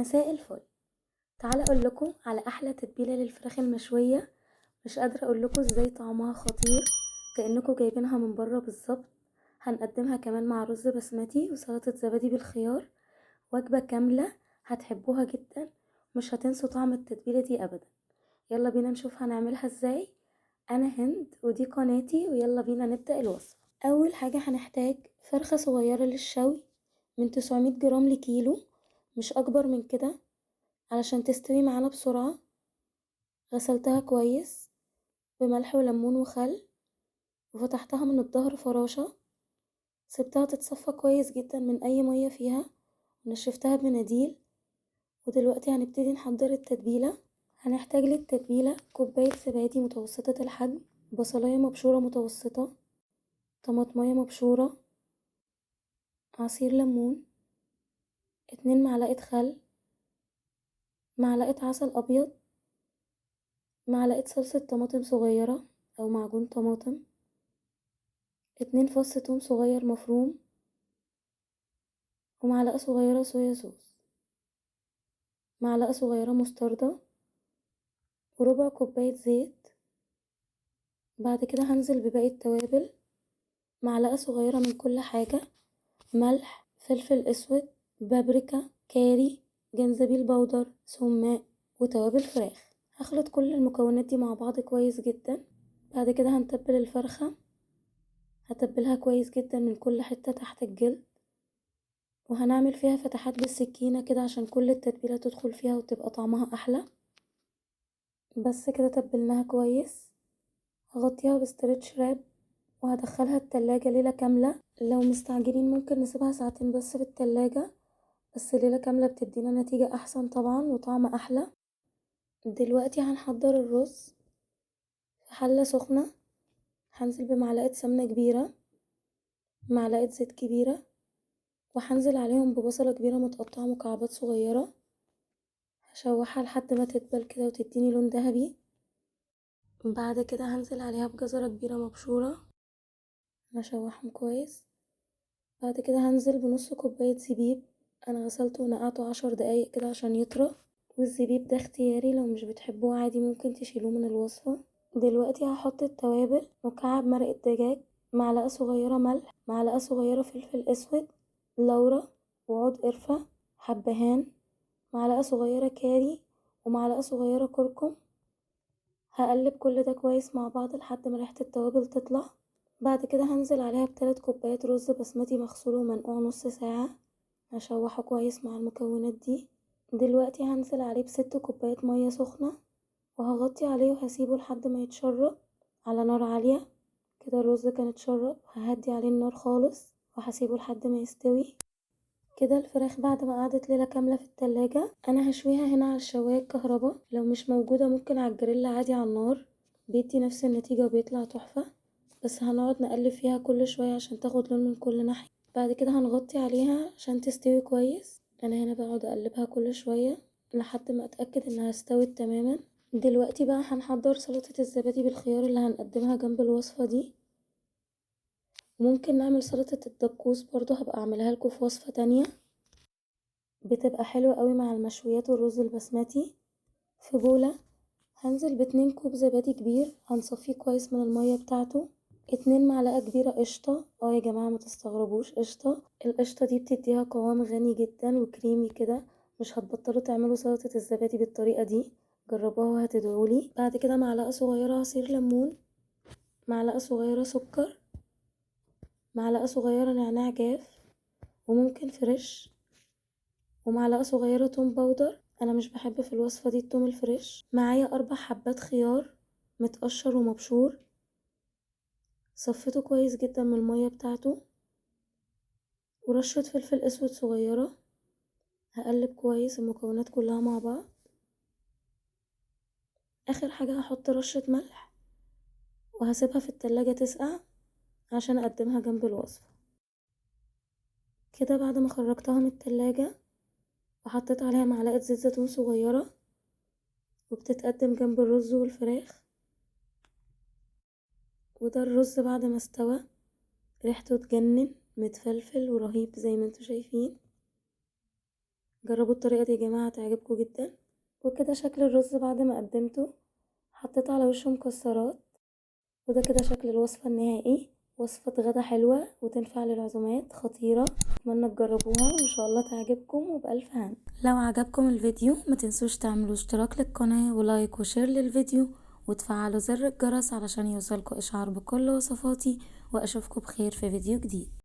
مساء الفل. تعالى اقول لكم على احلى تتبيله للفراخ المشويه. مش قادره اقول لكم ازاي طعمها خطير، كانكم جايبينها من بره بالظبط. هنقدمها كمان مع رز بسمتي وسلطه زبادي بالخيار. وجبه كامله، هتحبوها جدا. مش هتنسوا طعم التتبيله دي ابدا. يلا بينا نشوف هنعملها ازاي. انا هند ودي قناتي، ويلا بينا نبدا الوصفه. اول حاجه هنحتاج فرخه صغيره للشوي من 900 جرام لكيلو، مش اكبر من كده، علشان تستوي معانا بسرعة. غسلتها كويس بملح وليمون وخل، وفتحتها من الظهر فراشة. سبتها تتصفى كويس جدا من اي مية فيها، ونشفتها بمناديل. ودلوقتي هنبتدي نحضر التتبيلة. هنحتاج للتتبيلة كوباية زبادي متوسطة الحجم، بصلاية مبشورة متوسطة، طماطمية مبشورة، عصير ليمون، 2 معلقة خل، معلقة عسل ابيض، معلقة صلصة طماطم صغيرة او معجون طماطم، 2 فص توم صغير مفروم، ومعلقة صغيرة صويا صوص، معلقة صغيرة مستردة، وربع كوباية زيت. بعد كده هنزل بباقي التوابل، معلقة صغيرة من كل حاجة: ملح، فلفل اسود، بابريكا، كاري، جنزبيل بودر، سماق، وتوابل فراخ. هخلط كل المكونات دي مع بعض كويس جدا. بعد كده هنتبل الفرخة، هتبلها كويس جدا من كل حتة تحت الجلد، وهنعمل فيها فتحات بالسكينة كده عشان كل التتبيلة تدخل فيها وتبقى طعمها احلى. بس كده تبلناها كويس. هغطيها بستريتش راب، وهدخلها التلاجة ليلة كاملة. لو مستعجلين ممكن نسيبها ساعتين بس في التلاجة، بس ليلة كاملة بتدينا نتيجة احسن طبعا وطعم احلى. دلوقتي هنحضر الرز. في حلة سخنة هنزل بمعلقة سمنة كبيرة، معلقة زيت كبيرة، وهنزل عليهم ببصلة كبيرة متقطعة مكعبات صغيرة. هشوحها لحد ما تدبل كده وتديني لون ذهبي. بعد كده هنزل عليها بجزرة كبيرة مبشورة، هشوحهم كويس. بعد كده هنزل بنص كوباية زبيب، انا غسلته ونقعته 10 دقايق كده عشان يطرى. والزبيب ده اختياري، لو مش بتحبوه عادي ممكن تشيلوه من الوصفة. دلوقتي هحط التوابل: مكعب مرقة دجاج، معلقة صغيرة ملح، معلقة صغيرة فلفل اسود، لورا، وعود قرفة، حبهان، معلقة صغيرة كاري، ومعلقة صغيرة كركم. هقلب كل ده كويس مع بعض لحد ما ريحة التوابل تطلع. بعد كده هنزل عليها ب3 كوبايات رز بسمتي مغسول ومنقوع نص ساعة، هشوحه كويس مع المكونات دي. دلوقتي هنزل عليه ب6 كوبايات مية سخنة، وهغطي عليه وهسيبه لحد ما يتشرب على نار عالية. كده الرز كان اتشرب، ههدي عليه النار خالص وهسيبه لحد ما يستوي. كده الفراخ بعد ما قعدت ليلة كاملة في التلاجة، انا هشويها هنا على الشواية الكهرباء. لو مش موجودة ممكن على الجريل عادي على النار، بيدي نفس النتيجة وبيطلع تحفة. بس هنقعد نقلب فيها كل شوية عشان تاخد لون من كل ناحية. بعد كده هنغطي عليها عشان تستوي كويس. انا هنا بقعد اقلبها كل شوية لحد ما اتأكد انها استوت تماما. دلوقتي بقى هنحضر سلطة الزبادي بالخيار اللي هنقدمها جنب الوصفة دي. ممكن نعمل سلطة الدقوس برضو، هبقى اعملها لكم في وصفة تانية، بتبقى حلوة قوي مع المشويات والرز البسمتي. في بولة هنزل ب2 كوب زبادي كبير، هنصفيه كويس من المية بتاعته. 2 معلقة كبيرة قشطة. يا جماعة ما تستغربوش، قشطة. القشطة دي بتديها قوام غني جدا وكريمي كده. مش هتبطلوا تعملوا سلطة الزبادي بالطريقة دي، جربوها وهتدعولي. بعد كده معلقة صغيرة عصير ليمون، معلقة صغيرة سكر، معلقة صغيرة نعناع جاف وممكن فريش، ومعلقة صغيرة توم باودر. انا مش بحب في الوصفة دي التوم الفريش. معايا 4 حبات خيار متقشر ومبشور، صفيته كويس جدا من المية بتاعته، ورشة فلفل اسود صغيرة. هقلب كويس المكونات كلها مع بعض. اخر حاجة هحط رشة ملح، وهسيبها في التلاجة تسقع عشان اقدمها جنب الوصفة. كده بعد ما خرجتها من التلاجة وحطيت عليها معلقة زيت زيتون صغيرة، وبتتقدم جنب الرز والفراخ. وده الرز بعد ما استوى، ريحته تجنن، متفلفل ورهيب زي ما انتوا شايفين. جربوا الطريقة دي يا جماعة هتعجبكم جدا. وكده شكل الرز بعد ما قدمته، حطيت على وشه مكسرات، وده كده شكل الوصفة النهائي. وصفة غدا حلوة وتنفع للعزومات، خطيرة. اتمنى تجربوها وان شاء الله تعجبكم وبألف هنا. لو عجبكم الفيديو ما تنسوش تعملوا اشتراك للقناة ولايك وشير للفيديو، وتفعلوا زر الجرس علشان يوصلكوا اشعار بكل وصفاتي. واشوفكم بخير في فيديو جديد.